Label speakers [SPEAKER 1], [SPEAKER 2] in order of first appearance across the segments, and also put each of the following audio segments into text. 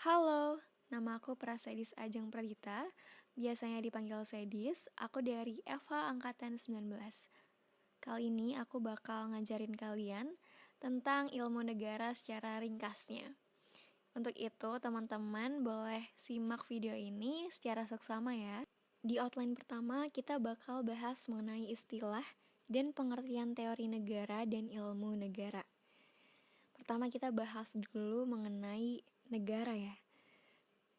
[SPEAKER 1] Halo, nama aku Prasedis Ajeng Pradita, biasanya dipanggil Sedis, aku dari Eva Angkatan 19. Kali ini aku bakal ngajarin kalian tentang ilmu negara secara ringkasnya. Untuk itu, teman-teman boleh simak video ini secara seksama ya. Di outline pertama, kita bakal bahas mengenai istilah dan pengertian teori negara dan ilmu negara. Pertama kita bahas dulu mengenai negara ya.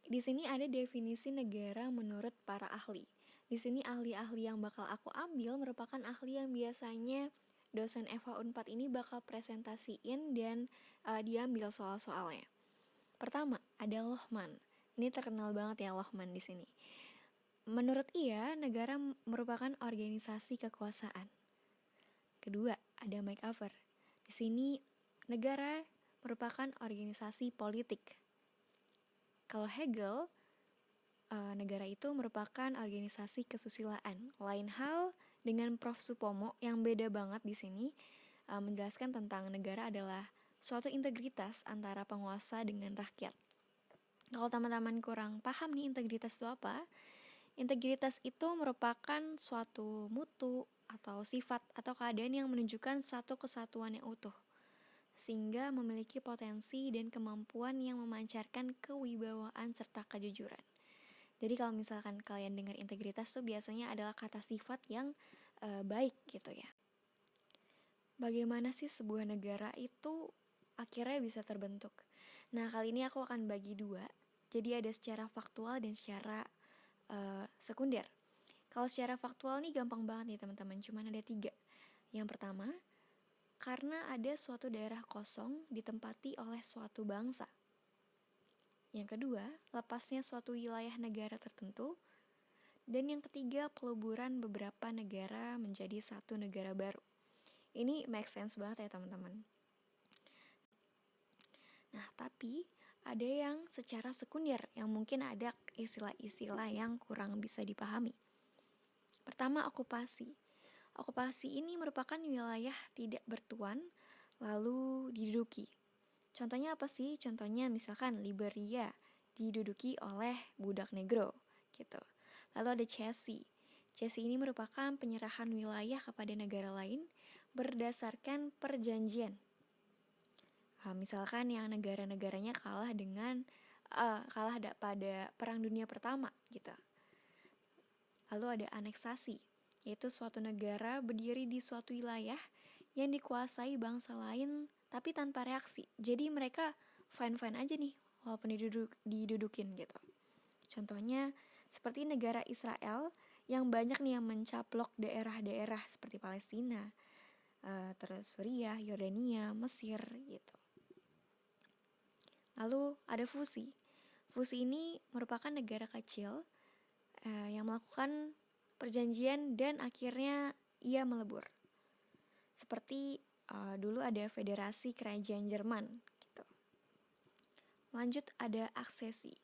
[SPEAKER 1] Di sini ada definisi negara menurut para ahli. Di sini ahli-ahli yang bakal aku ambil merupakan ahli yang biasanya dosen Eva Unpad ini bakal presentasiin dan diambil soal-soalnya. Pertama, ada Lohman. Ini terkenal banget ya Lohman di sini. Menurut ia, negara merupakan organisasi kekuasaan. Kedua, ada MacArthur. Di sini negara merupakan organisasi politik. Kalau Hegel, negara itu merupakan organisasi kesusilaan. Lain hal dengan Prof. Supomo yang beda banget di sini, menjelaskan tentang negara adalah suatu integritas antara penguasa dengan rakyat. Kalau teman-teman kurang paham nih integritas itu apa, integritas itu merupakan suatu mutu atau sifat atau keadaan yang menunjukkan satu kesatuan yang utuh, sehingga memiliki potensi dan kemampuan yang memancarkan kewibawaan serta kejujuran. Jadi kalau misalkan kalian dengar integritas tuh biasanya adalah kata sifat yang baik gitu ya. Bagaimana sih sebuah negara itu akhirnya bisa terbentuk? Nah, kali ini aku akan bagi dua. Jadi ada secara faktual dan secara sekunder. Kalau secara faktual nih gampang banget nih teman-teman, cuman ada 3. Yang pertama, karena ada suatu daerah kosong ditempati oleh suatu bangsa. Yang kedua, lepasnya suatu wilayah negara tertentu. Dan yang ketiga, peluburan beberapa negara menjadi satu negara baru. Ini make sense banget ya teman-teman. Nah, tapi ada yang secara sekunder yang mungkin ada istilah-istilah yang kurang bisa dipahami. Pertama, okupasi. Okupasi ini merupakan wilayah tidak bertuan lalu diduduki. Contohnya apa sih? Contohnya misalkan Liberia diduduki oleh budak negro gitu. Lalu ada cesi. Cesi ini merupakan penyerahan wilayah kepada negara lain berdasarkan perjanjian. Misalkan yang negara-negaranya kalah pada Perang Dunia Pertama gitu. Lalu ada aneksasi, yaitu suatu negara berdiri di suatu wilayah yang dikuasai bangsa lain tapi tanpa reaksi. Jadi mereka fine-fine aja nih walaupun didudukin gitu. Contohnya seperti negara Israel yang banyak nih yang mencaplok daerah-daerah seperti Palestina, terus Suriah, Yordania, Mesir gitu. Lalu ada fusi. Fusi ini merupakan negara kecil yang melakukan perjanjian dan akhirnya ia melebur. Seperti dulu ada Federasi Kerajaan Jerman gitu. Lanjut ada aksesi,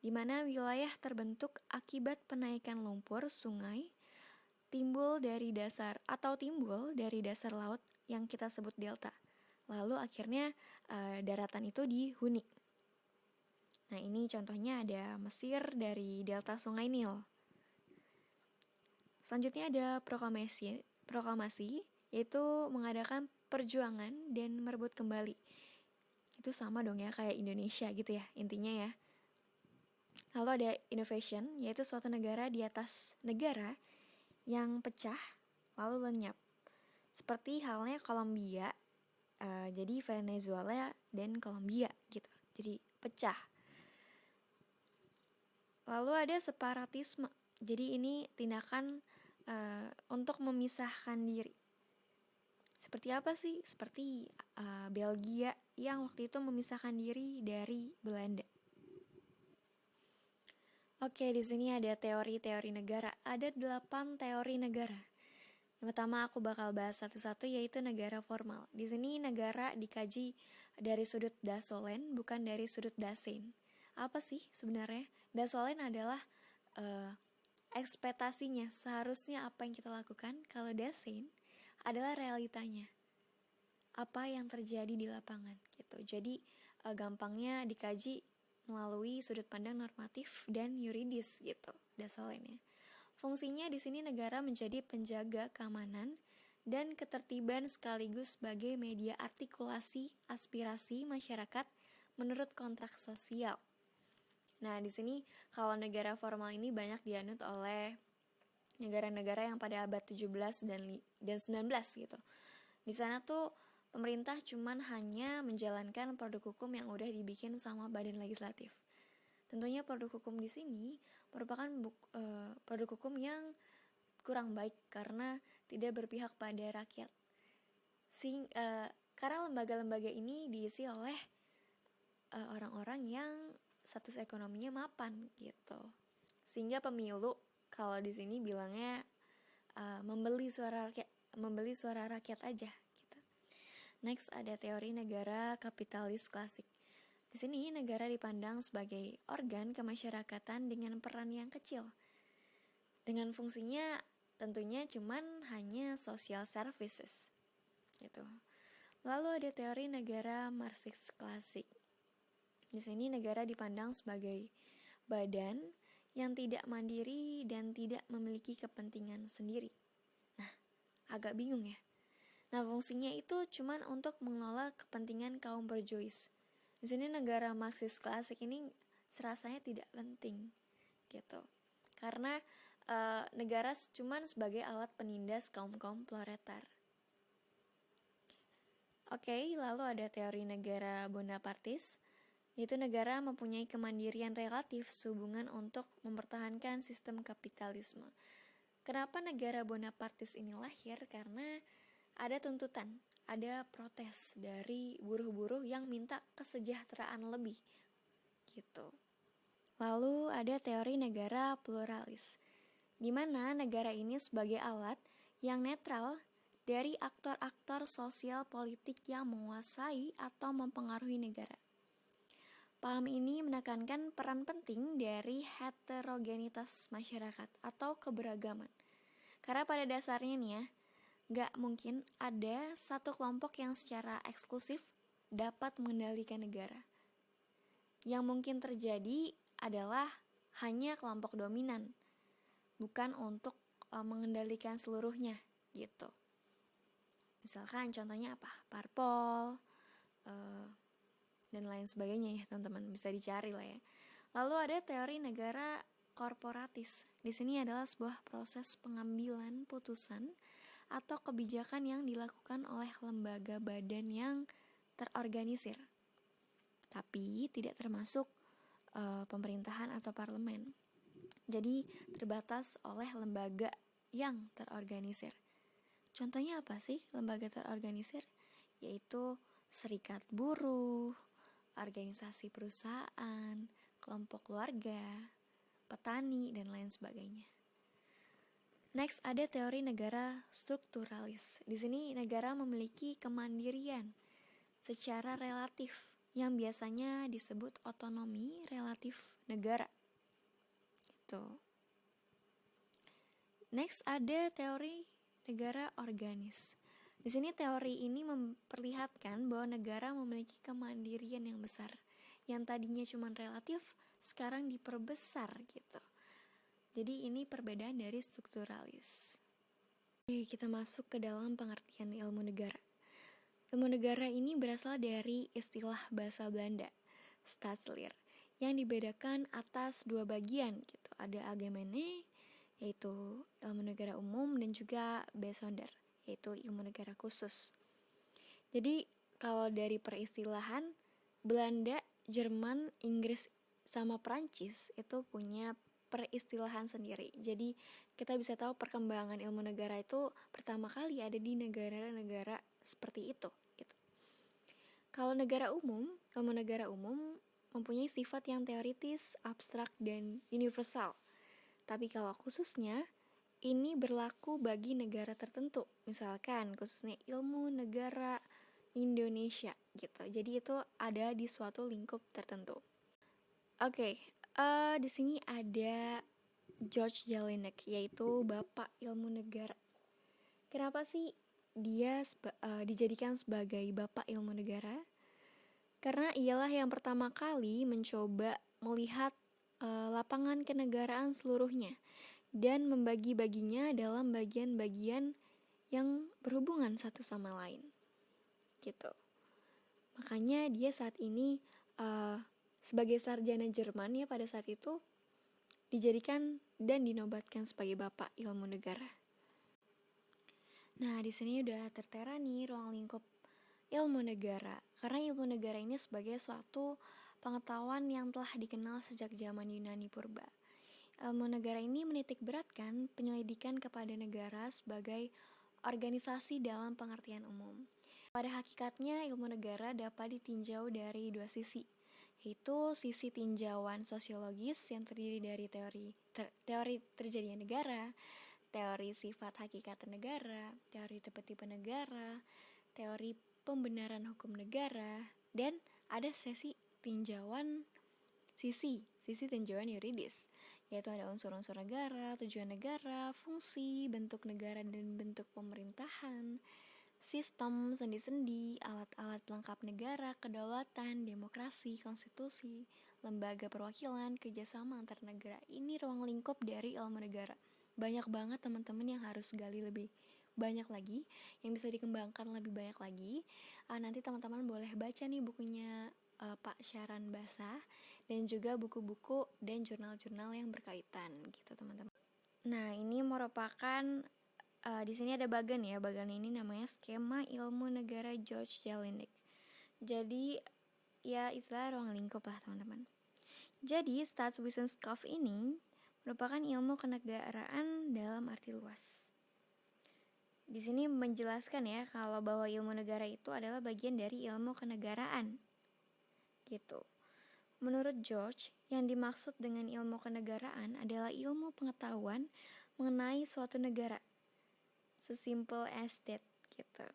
[SPEAKER 1] di mana wilayah terbentuk akibat penaikan lumpur sungai timbul dari dasar laut yang kita sebut delta. Lalu akhirnya daratan itu dihuni. Nah, ini contohnya ada Mesir dari delta Sungai Nil. Selanjutnya ada proklamasi, yaitu mengadakan perjuangan dan merebut kembali. Itu sama dong ya kayak Indonesia gitu ya intinya ya. Lalu ada innovation, yaitu suatu negara di atas negara yang pecah lalu lenyap. Seperti halnya Kolombia, jadi Venezuela dan Kolombia gitu. Jadi pecah. Lalu ada separatisme. Jadi ini tindakan untuk memisahkan diri. Seperti apa sih? Seperti Belgia yang waktu itu memisahkan diri dari Belanda. Oke, di sini ada teori-teori negara. Ada 8 teori negara. Yang pertama aku bakal bahas satu-satu yaitu negara formal. Di sini negara dikaji dari sudut Dasolen bukan dari sudut Dasein. Apa sih sebenarnya? Dasolen adalah ekspektasinya, seharusnya apa yang kita lakukan. Kalau Dasein adalah realitanya, apa yang terjadi di lapangan gitu. Jadi gampangnya dikaji melalui sudut pandang normatif dan yuridis gitu dasarnya. Fungsinya di sini negara menjadi penjaga keamanan dan ketertiban sekaligus sebagai media artikulasi aspirasi masyarakat menurut kontrak sosial. Nah, di sini kalau negara formal ini banyak dianut oleh negara-negara yang pada abad 17 dan 19 gitu. Di sana tuh pemerintah cuman hanya menjalankan produk hukum yang udah dibikin sama badan legislatif. Tentunya produk hukum di sini merupakan produk hukum yang kurang baik karena tidak berpihak pada rakyat. Karena lembaga-lembaga ini diisi oleh orang-orang yang status ekonominya mapan gitu. Sehingga pemilu kalau di sini bilangnya membeli suara rakyat aja gitu. Next ada teori negara kapitalis klasik. Di sini negara dipandang sebagai organ kemasyarakatan dengan peran yang kecil. Dengan fungsinya tentunya cuman hanya social services gitu. Lalu ada teori negara Marxist klasik. Di sini negara dipandang sebagai badan yang tidak mandiri dan tidak memiliki kepentingan sendiri. Nah, agak bingung ya. Nah, fungsinya itu cuman untuk mengelola kepentingan kaum berjois. Di sini negara Marxist klasik ini serasanya tidak penting gitu. Karena negara cuman sebagai alat penindas kaum-kaum proletar. Oke, lalu ada teori negara Bonapartis, yaitu negara mempunyai kemandirian relatif sehubungan untuk mempertahankan sistem kapitalisme. Kenapa negara Bonapartis ini lahir? Karena ada tuntutan, ada protes dari buruh-buruh yang minta kesejahteraan lebih gitu. Lalu ada teori negara pluralis, di mana negara ini sebagai alat yang netral dari aktor-aktor sosial politik yang menguasai atau mempengaruhi negara. Paham ini menekankan peran penting dari heterogenitas masyarakat atau keberagaman. Karena pada dasarnya nih ya, gak mungkin ada satu kelompok yang secara eksklusif dapat mengendalikan negara. Yang mungkin terjadi adalah hanya kelompok dominan, bukan untuk mengendalikan seluruhnya gitu. Misalkan contohnya apa? Parpol dan lain sebagainya ya teman-teman, bisa dicari lah ya. Lalu ada teori negara korporatis. Di sini adalah sebuah proses pengambilan putusan atau kebijakan yang dilakukan oleh lembaga badan yang terorganisir, tapi tidak termasuk pemerintahan atau parlemen. Jadi terbatas oleh lembaga yang terorganisir. Contohnya apa sih lembaga terorganisir? Yaitu serikat buruh, organisasi perusahaan, kelompok keluarga, petani, dan lain sebagainya. Next ada teori negara strukturalis. Di sini negara memiliki kemandirian secara relatif yang biasanya disebut otonomi relatif negara. Gitu. Next ada teori negara organis. Di sini teori ini memperlihatkan bahwa negara memiliki kemandirian yang besar, yang tadinya cuma relatif, sekarang diperbesar gitu. Jadi ini perbedaan dari strukturalis. Oke, kita masuk ke dalam pengertian ilmu negara. Ilmu negara ini berasal dari istilah bahasa Belanda, Staatsleer, yang dibedakan atas dua bagian gitu. Ada algemene, yaitu ilmu negara umum, dan juga bijzonder, yaitu ilmu negara khusus. Jadi kalau dari peristilahan, Belanda, Jerman, Inggris, sama Prancis itu punya peristilahan sendiri. Jadi kita bisa tahu perkembangan ilmu negara itu pertama kali ada di negara-negara seperti itu gitu. Kalau negara umum, ilmu negara umum mempunyai sifat yang teoritis, abstrak, dan universal. Tapi kalau khususnya, ini berlaku bagi negara tertentu. Misalkan khususnya ilmu negara Indonesia gitu. Jadi itu ada di suatu lingkup tertentu. Oke, di sini ada George Jelinek, yaitu Bapak Ilmu Negara. Kenapa sih dia dijadikan sebagai Bapak Ilmu Negara? Karena ialah yang pertama kali mencoba melihat lapangan kenegaraan seluruhnya dan membagi-baginya dalam bagian-bagian yang berhubungan satu sama lain. Gitu. Makanya dia saat ini sebagai sarjana Jerman ya pada saat itu dijadikan dan dinobatkan sebagai Bapak Ilmu Negara. Nah, di sini udah tertera nih ruang lingkup ilmu negara. Karena ilmu negara ini sebagai suatu pengetahuan yang telah dikenal sejak zaman Yunani purba. Ilmu negara ini menitik beratkan penyelidikan kepada negara sebagai organisasi dalam pengertian umum. Pada hakikatnya, ilmu negara dapat ditinjau dari dua sisi, yaitu sisi tinjauan sosiologis yang terdiri dari teori terjadinya negara, teori sifat hakikat negara, teori tipe-tipe negara, teori pembenaran hukum negara, dan ada sisi tinjauan yuridis, yaitu ada unsur-unsur negara, tujuan negara, fungsi, bentuk negara dan bentuk pemerintahan, sistem, sendi-sendi, alat-alat pelengkap negara, kedaulatan, demokrasi, konstitusi, lembaga perwakilan, kerjasama antar negara. Ini ruang lingkup dari ilmu negara. Banyak banget teman-teman yang harus gali lebih banyak lagi, yang bisa dikembangkan lebih banyak lagi. Nanti teman-teman boleh baca nih bukunya Pak Syaran Basah, dan juga buku-buku dan jurnal-jurnal yang berkaitan gitu teman-teman. Nah, ini merupakan di sini ada bagan ya. Bagan ini namanya skema ilmu negara George Jelinek. Jadi ya istilah ruang lingkup lah teman-teman. Jadi Staatswissenschaft ini merupakan ilmu kenegaraan dalam arti luas. Di sini menjelaskan ya kalau bahwa ilmu negara itu adalah bagian dari ilmu kenegaraan. Gitu. Menurut George, yang dimaksud dengan ilmu kenegaraan adalah ilmu pengetahuan mengenai suatu negara. Sesimpel as that gitu.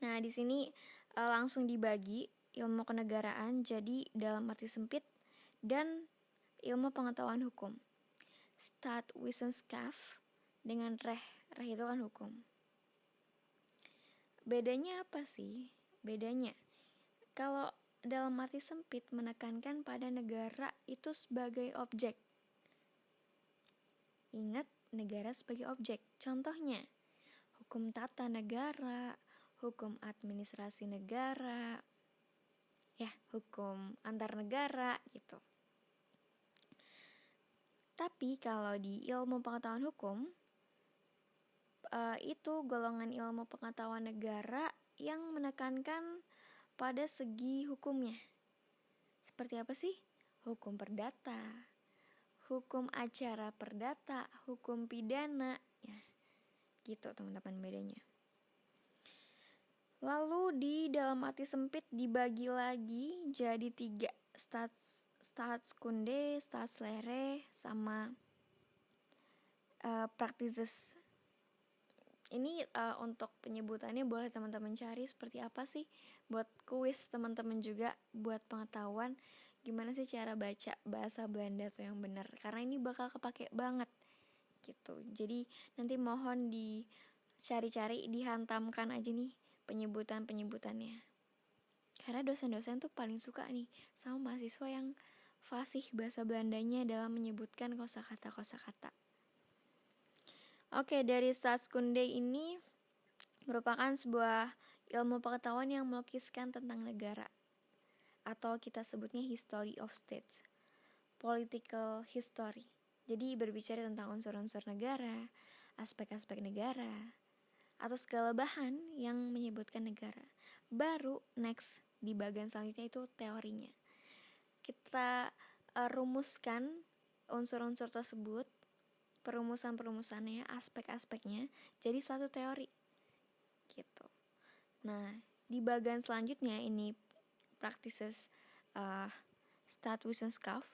[SPEAKER 1] Nah, di sini langsung dibagi ilmu kenegaraan jadi dalam arti sempit dan ilmu pengetahuan hukum. Staatswissenschaft dengan reh itu kan hukum. Bedanya apa sih? Bedanya kalau dalam arti sempit menekankan pada negara itu sebagai objek. Ingat, negara sebagai objek. Contohnya, hukum tata negara, hukum administrasi negara, ya, hukum antar negara gitu. Tapi kalau di ilmu pengetahuan hukum, itu golongan ilmu pengetahuan negara yang menekankan pada segi hukumnya. Seperti apa sih? Hukum perdata, hukum acara perdata, hukum pidana, ya. Gitu teman-teman bedanya. Lalu di dalam arti sempit dibagi lagi jadi 3, Staatskunde, Staatslehre, sama Practices. Ini untuk penyebutannya boleh teman-teman cari seperti apa sih, buat kuis teman-teman juga, buat pengetahuan gimana sih cara baca bahasa Belanda tuh yang benar, karena ini bakal kepake banget gitu. Jadi nanti mohon dicari-cari, dihantamkan aja nih penyebutannya, karena dosen-dosen tuh paling suka nih sama mahasiswa yang fasih bahasa Belandanya dalam menyebutkan kosakata-kosakata. Oke, dari Staatskunde ini merupakan sebuah ilmu pengetahuan yang melukiskan tentang negara, atau kita sebutnya history of states, political history. Jadi berbicara tentang unsur-unsur negara, aspek-aspek negara, atau segala bahan yang menyebutkan negara. Baru next di bagian selanjutnya itu teorinya. Kita rumuskan unsur-unsur tersebut, perumusan-perumusannya, aspek-aspeknya jadi suatu teori gitu. Nah, di bagian selanjutnya ini practices Staatswissenschaft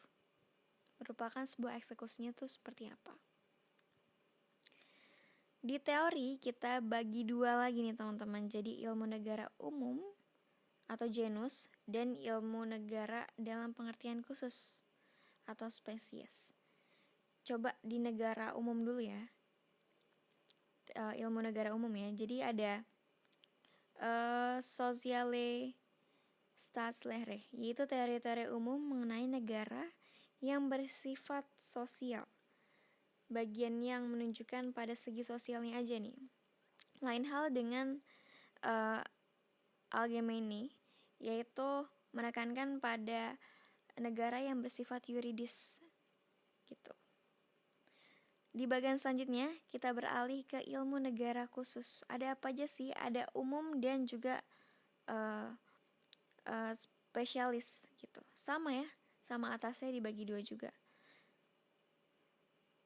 [SPEAKER 1] merupakan sebuah eksekusinya tuh seperti apa. Di teori kita bagi 2 lagi nih teman-teman, jadi ilmu negara umum atau genus dan ilmu negara dalam pengertian khusus atau spesies. Coba di negara umum dulu ya, ilmu negara umum ya. Jadi ada Soziale Staatslehre, yaitu teori-teori umum mengenai negara yang bersifat sosial. Bagian yang menunjukkan pada segi sosialnya aja nih. Lain hal dengan Allgemeine, yaitu menekankan pada negara yang bersifat yuridis gitu. Di bagian selanjutnya kita beralih ke ilmu negara khusus. Ada apa aja sih? Ada umum dan juga spesialis gitu. Sama ya, sama atasnya dibagi dua juga.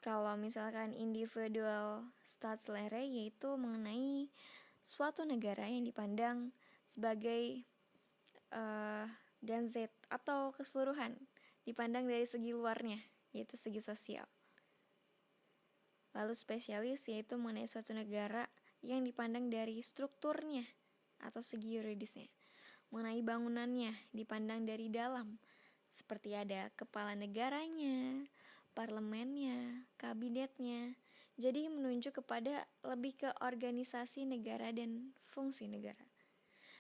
[SPEAKER 1] Kalau misalkan individual Staatslehre, yaitu mengenai suatu negara yang dipandang sebagai Ganzet atau keseluruhan, dipandang dari segi luarnya, yaitu segi sosial. Lalu spesialis, yaitu mengenai suatu negara yang dipandang dari strukturnya atau segi yuridisnya. Mengenai bangunannya, dipandang dari dalam, seperti ada kepala negaranya, parlemennya, kabinetnya. Jadi menunjuk kepada lebih ke organisasi negara dan fungsi negara.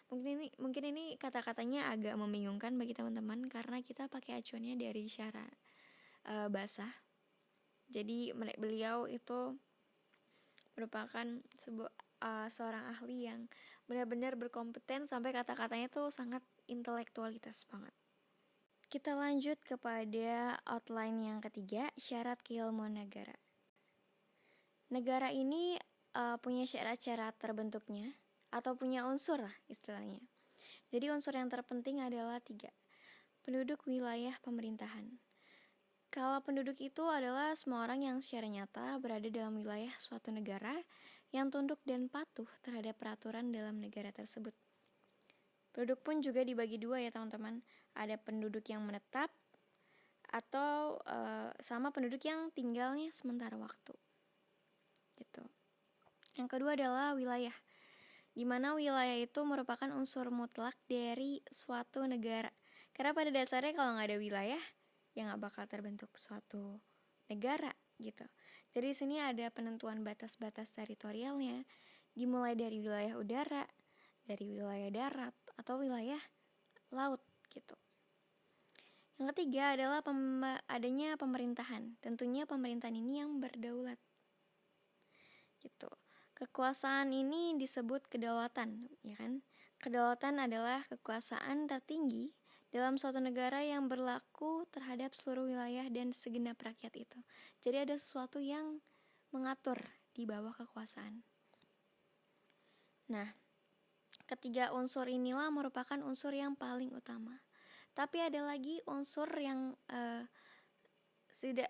[SPEAKER 1] Mungkin ini kata-katanya agak membingungkan bagi teman-teman karena kita pakai acuannya dari syara basah. Jadi beliau itu merupakan seorang ahli yang benar-benar berkompeten sampai kata-katanya tuh sangat intelektualitas banget. Kita lanjut kepada outline yang ketiga, syarat keilmuan negara. Negara ini punya syarat-syarat terbentuknya atau punya unsur lah istilahnya. Jadi unsur yang terpenting adalah 3. Penduduk wilayah pemerintahan. Kalau penduduk itu adalah semua orang yang secara nyata berada dalam wilayah suatu negara yang tunduk dan patuh terhadap peraturan dalam negara tersebut. Penduduk pun juga dibagi 2 ya teman-teman. Ada penduduk yang menetap atau sama penduduk yang tinggalnya sementara waktu. Gitu. Yang kedua adalah wilayah, di mana wilayah itu merupakan unsur mutlak dari suatu negara. Karena pada dasarnya kalau nggak ada wilayah, ya nggak bakal terbentuk suatu negara gitu. Jadi di sini ada penentuan batas-batas teritorialnya, dimulai dari wilayah udara, dari wilayah darat, atau wilayah laut gitu. Yang ketiga adalah adanya pemerintahan. Tentunya pemerintahan ini yang berdaulat gitu. Kekuasaan ini disebut kedaulatan, ya kan? Kedaulatan adalah kekuasaan tertinggi dalam suatu negara yang berlaku terhadap seluruh wilayah dan segenap rakyat itu. Jadi ada sesuatu yang mengatur di bawah kekuasaan. Nah, ketiga unsur inilah merupakan unsur yang paling utama. Tapi ada lagi unsur yang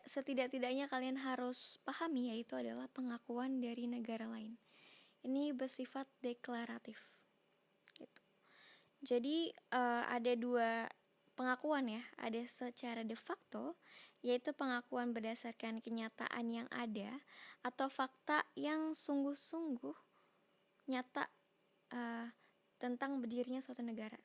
[SPEAKER 1] setidak-tidaknya kalian harus pahami, yaitu adalah pengakuan dari negara lain. Ini bersifat deklaratif gitu. Jadi ada 2 pengakuan ya. Ada secara de facto, yaitu pengakuan berdasarkan kenyataan yang ada atau fakta yang sungguh-sungguh nyata tentang berdirinya suatu negara.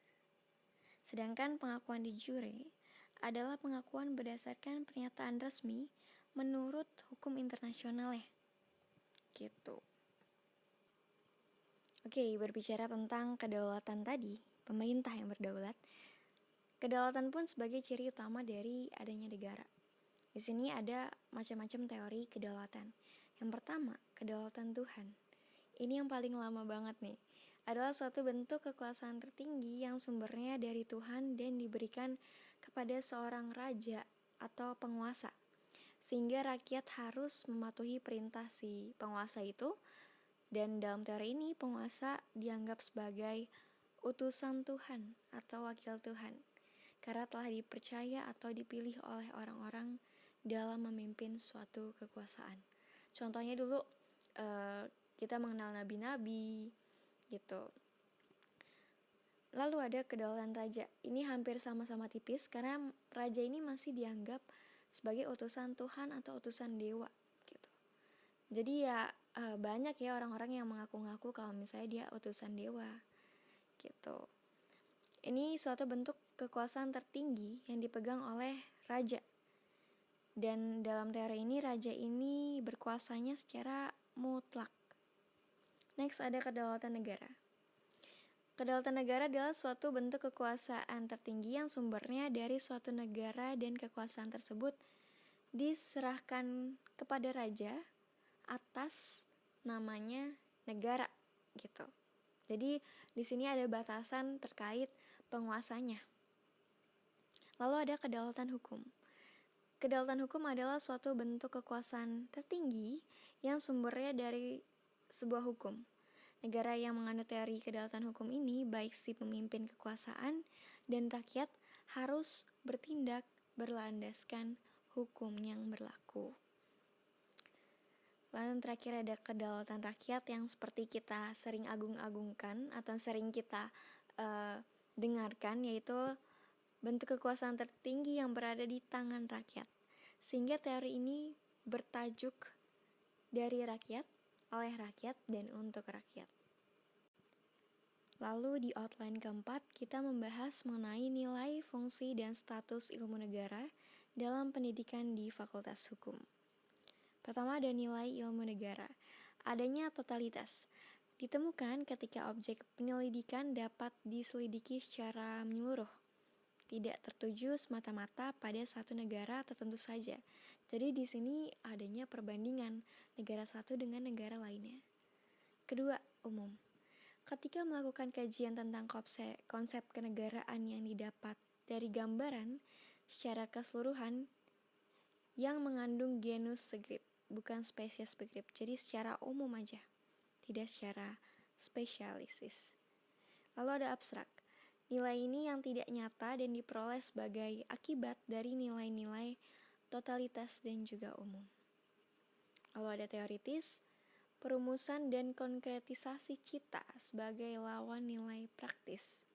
[SPEAKER 1] Sedangkan pengakuan de jure adalah pengakuan berdasarkan pernyataan resmi menurut hukum internasional ya. Gitu. Oke, berbicara tentang kedaulatan tadi, pemerintah yang berdaulat. Kedaulatan pun sebagai ciri utama dari adanya negara. Di sini ada macam-macam teori kedaulatan. Yang pertama, kedaulatan Tuhan. Ini yang paling lama banget nih. Adalah suatu bentuk kekuasaan tertinggi yang sumbernya dari Tuhan dan diberikan kepada seorang raja atau penguasa. Sehingga rakyat harus mematuhi perintah si penguasa itu. Dan dalam teori ini penguasa dianggap sebagai utusan Tuhan atau wakil Tuhan. Karena telah dipercaya atau dipilih oleh orang-orang dalam memimpin suatu kekuasaan. Contohnya dulu kita mengenal nabi-nabi gitu. Lalu ada kedaulatan raja. Ini hampir sama-sama tipis karena raja ini masih dianggap sebagai utusan Tuhan atau utusan dewa gitu. Jadi ya banyak ya orang-orang yang mengaku-ngaku kalau misalnya dia utusan dewa gitu. Ini suatu bentuk kekuasaan tertinggi yang dipegang oleh raja. Dan dalam teori ini raja ini berkuasanya secara mutlak. Next ada kedaulatan negara. Kedaulatan negara adalah suatu bentuk kekuasaan tertinggi yang sumbernya dari suatu negara dan kekuasaan tersebut diserahkan kepada raja atas namanya negara gitu. Jadi di sini ada batasan terkait penguasanya. Lalu ada kedaulatan hukum. Kedaulatan hukum adalah suatu bentuk kekuasaan tertinggi yang sumbernya dari sebuah hukum. Negara yang menganut teori kedaulatan hukum ini, baik si pemimpin kekuasaan dan rakyat, harus bertindak berlandaskan hukum yang berlaku. Lalu terakhir ada kedaulatan rakyat yang seperti kita sering agung-agungkan atau sering kita dengarkan, yaitu bentuk kekuasaan tertinggi yang berada di tangan rakyat. Sehingga teori ini bertajuk dari rakyat, oleh rakyat, dan untuk rakyat. Lalu di outline keempat, kita membahas mengenai nilai, fungsi, dan status ilmu negara dalam pendidikan di Fakultas Hukum. Pertama ada nilai ilmu negara. Adanya totalitas. Ditemukan ketika objek penyelidikan dapat diselidiki secara menyeluruh. Tidak tertuju semata-mata pada satu negara tertentu saja. Jadi di sini adanya perbandingan negara satu dengan negara lainnya. Kedua, umum. Ketika melakukan kajian tentang konsep kenegaraan yang didapat dari gambaran secara keseluruhan yang mengandung genus segrip, bukan spesies begrip. Jadi secara umum aja, tidak secara spesialisis. Lalu ada abstrak. Nilai ini yang tidak nyata dan diperoleh sebagai akibat dari nilai-nilai totalitas dan juga umum. Lalu ada teoritis, perumusan dan konkretisasi cita sebagai lawan nilai praktis.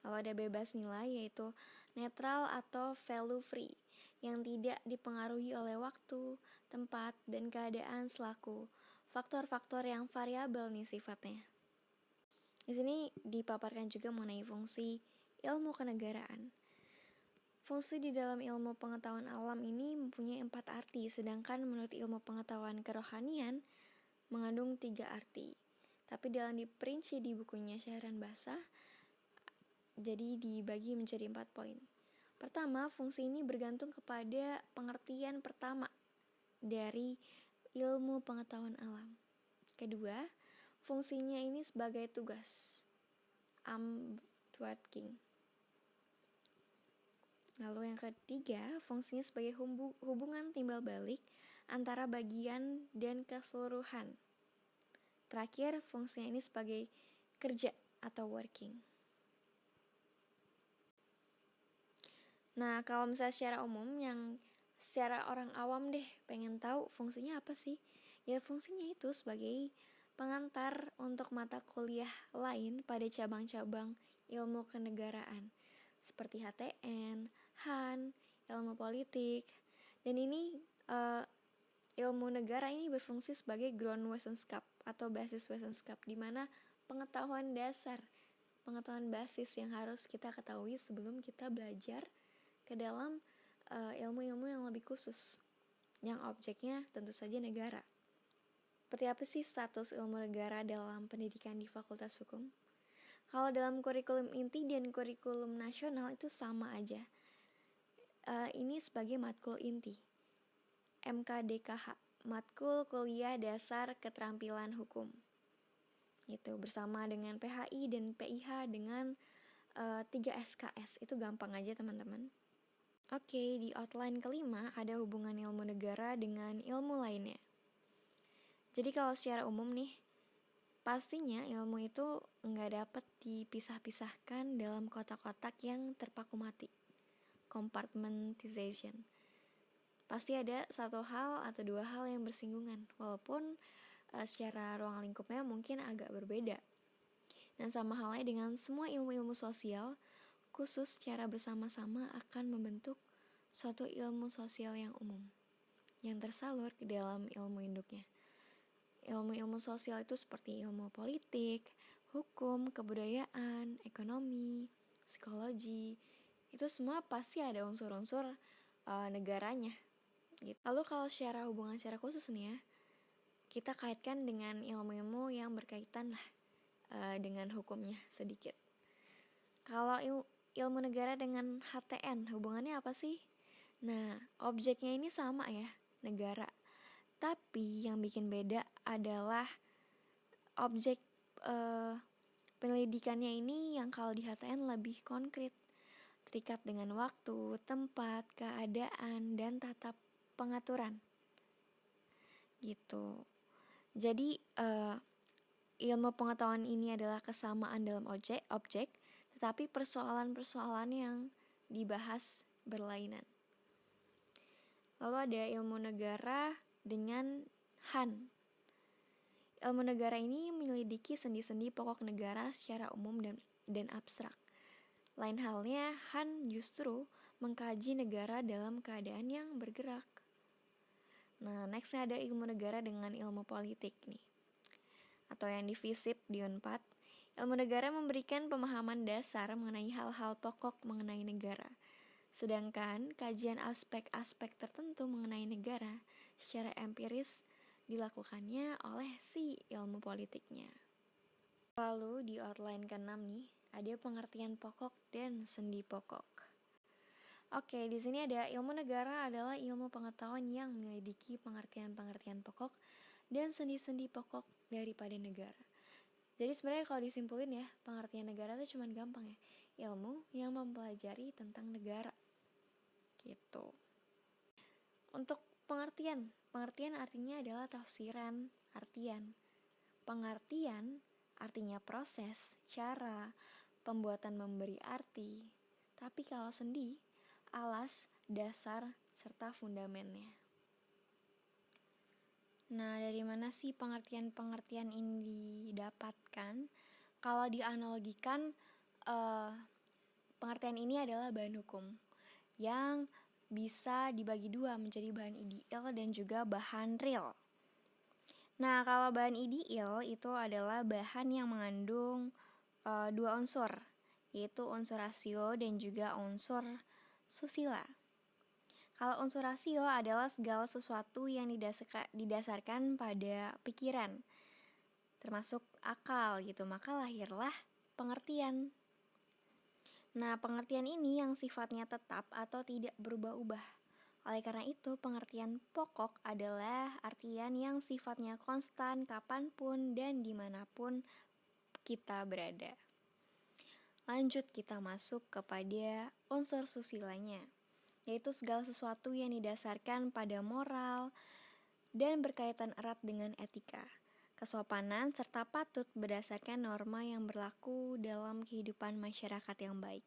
[SPEAKER 1] Lalu ada bebas nilai, yaitu netral atau value free, yang tidak dipengaruhi oleh waktu, tempat, dan keadaan selaku faktor-faktor yang variabel nih sifatnya. Di sini dipaparkan juga mengenai fungsi ilmu kenegaraan. Fungsi di dalam ilmu pengetahuan alam ini mempunyai 4 arti, sedangkan menurut ilmu pengetahuan kerohanian mengandung 3 arti. Tapi dalam diperinci di bukunya Syahran Basah, jadi dibagi menjadi 4 poin. Pertama, fungsi ini bergantung kepada pengertian pertama dari ilmu pengetahuan alam. Kedua, fungsinya ini sebagai tugas, working. Lalu yang ketiga, fungsinya sebagai hubungan timbal balik antara bagian dan keseluruhan. Terakhir, fungsinya ini sebagai kerja atau working. Nah, kalau misalnya secara umum, yang secara orang awam deh pengen tahu fungsinya apa sih? Ya fungsinya itu sebagai pengantar untuk mata kuliah lain pada cabang-cabang ilmu kenegaraan seperti HTN, HAN, ilmu politik. Dan ini ilmu negara ini berfungsi sebagai ground wetenschap atau basis wetenschap, di mana pengetahuan dasar, pengetahuan basis yang harus kita ketahui sebelum kita belajar ke dalam ilmu-ilmu yang lebih khusus, yang objeknya tentu saja negara. Seperti apa sih status ilmu negara dalam pendidikan di Fakultas Hukum? Kalau dalam kurikulum inti dan kurikulum nasional itu sama aja. Ini sebagai matkul inti, MKDKH, matkul kuliah dasar keterampilan hukum. Itu bersama dengan PHI dan PIH dengan 3 SKS. Itu gampang aja teman-teman. Oke, di outline kelima ada hubungan ilmu negara dengan ilmu lainnya. Jadi kalau secara umum nih, pastinya ilmu itu nggak dapat dipisah-pisahkan dalam kotak-kotak yang terpaku mati, compartmentalization. Pasti ada satu hal atau 2 hal yang bersinggungan, walaupun secara ruang lingkupnya mungkin agak berbeda. Dan sama halnya dengan semua ilmu-ilmu sosial, khusus secara bersama-sama akan membentuk suatu ilmu sosial yang umum, yang tersalur ke dalam ilmu induknya. Ilmu-ilmu sosial itu seperti ilmu politik, hukum, kebudayaan, ekonomi, psikologi. Itu semua pasti ada unsur-unsur negaranya. Gitu. Lalu kalau secara hubungan secara khusus nih ya, kita kaitkan dengan ilmu-ilmu yang berkaitan lah dengan hukumnya sedikit. Kalau ilmu negara dengan HTN hubungannya apa sih? Nah, objeknya ini sama ya, negara. Tapi yang bikin beda adalah objek penyelidikannya ini yang kalau di HTN lebih konkret, terikat dengan waktu, tempat, keadaan, dan tata pengaturan gitu. Jadi ilmu pengetahuan ini adalah kesamaan dalam objek, tetapi persoalan-persoalan yang dibahas berlainan. Lalu ada ilmu negara dengan HAN. Ilmu negara ini menyelidiki sendi-sendi pokok negara secara umum dan abstrak. Lain halnya, HAN justru mengkaji negara dalam keadaan yang bergerak. Nah, nextnya ada ilmu negara dengan ilmu politik nih, atau yang di FISIP di UNPAD. Ilmu negara memberikan pemahaman dasar mengenai hal-hal pokok mengenai negara. Sedangkan kajian aspek-aspek tertentu mengenai negara secara empiris dilakukannya oleh si ilmu politiknya. Lalu di outline ke-6 nih, ada pengertian pokok dan sendi pokok. Oke, di sini ada ilmu negara adalah ilmu pengetahuan yang menyelidiki pengertian-pengertian pokok dan sendi-sendi pokok daripada negara. Jadi sebenarnya kalau disimpulin ya, pengertian negara itu cuma gampang ya, ilmu yang mempelajari tentang negara gitu. Untuk pengertian artinya adalah tafsiran, artian. Pengertian artinya proses, cara, pembuatan memberi arti. Tapi kalau sendi, alas, dasar, serta fundamennya. Nah, dari mana sih pengertian-pengertian ini didapatkan? Kalau dianalogikan, pengertian ini adalah bahan hukum yang bisa dibagi dua menjadi bahan ideal dan juga bahan real. Nah, kalau bahan ideal itu adalah bahan yang mengandung dua unsur, yaitu unsur rasio dan juga unsur susila. Kalau unsur rasio adalah segala sesuatu yang didasarkan pada pikiran, termasuk akal gitu, maka lahirlah pengertian. Nah, pengertian ini yang sifatnya tetap atau tidak berubah-ubah. Oleh karena itu, pengertian pokok adalah artian yang sifatnya konstan kapanpun dan dimanapun kita berada. Lanjut kita masuk kepada unsur susilanya, yaitu segala sesuatu yang didasarkan pada moral dan berkaitan erat dengan etika, kesopanan, serta patut berdasarkan norma yang berlaku dalam kehidupan masyarakat yang baik.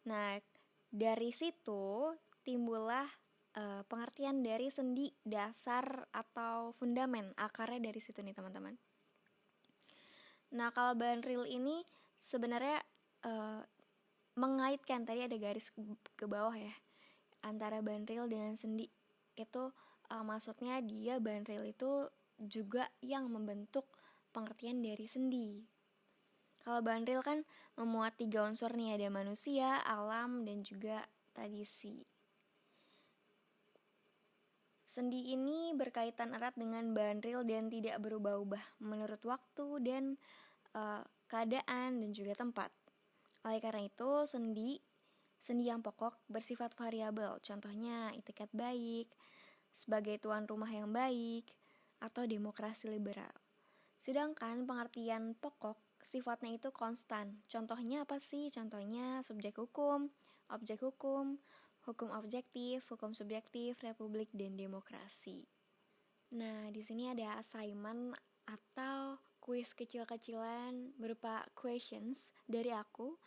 [SPEAKER 1] Nah, dari situ timbullah pengertian dari sendi, dasar, atau fundamen, akarnya dari situ nih teman-teman. Nah, kalau bahan real ini sebenarnya mengaitkan, tadi ada garis ke bawah ya, antara bahan real dengan sendi. Itu maksudnya dia bahan real itu juga yang membentuk pengertian dari sendi. Kalau bahan real kan memuat 3 unsur nih, ada manusia, alam, dan juga tradisi. Sendi ini berkaitan erat dengan bahan real dan tidak berubah-ubah menurut waktu dan keadaan dan juga tempat. Oleh karena itu, sendi yang pokok bersifat variabel. Contohnya etiket baik, sebagai tuan rumah yang baik, atau demokrasi liberal. Sedangkan pengertian pokok sifatnya itu konstan. Contohnya apa sih? Contohnya subjek hukum, objek hukum, hukum objektif, hukum subjektif, republik, dan demokrasi. Nah, di sini ada assignment atau kuis kecil-kecilan berupa questions dari aku.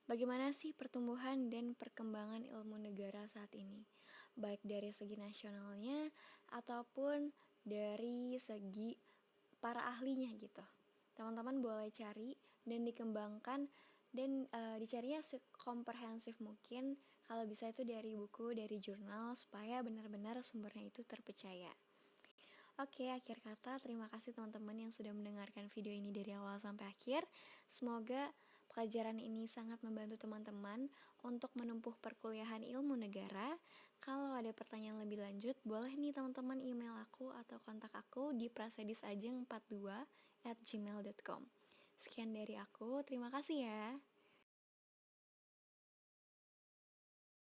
[SPEAKER 1] Bagaimana sih pertumbuhan dan perkembangan ilmu negara saat ini? Baik dari segi nasionalnya ataupun dari segi para ahlinya gitu. Teman-teman boleh cari dan dikembangkan dan dicarinya sekomprehensif mungkin. Kalau bisa itu dari buku, dari jurnal, supaya benar-benar sumbernya itu terpercaya. Oke, akhir kata terima kasih teman-teman yang sudah mendengarkan video ini dari awal sampai akhir. Semoga pelajaran ini sangat membantu teman-teman untuk menempuh perkuliahan ilmu negara. Kalau ada pertanyaan lebih lanjut, boleh nih teman-teman email aku atau kontak aku di prasedisajeng42 @gmail.com. Sekian dari aku, terima kasih ya.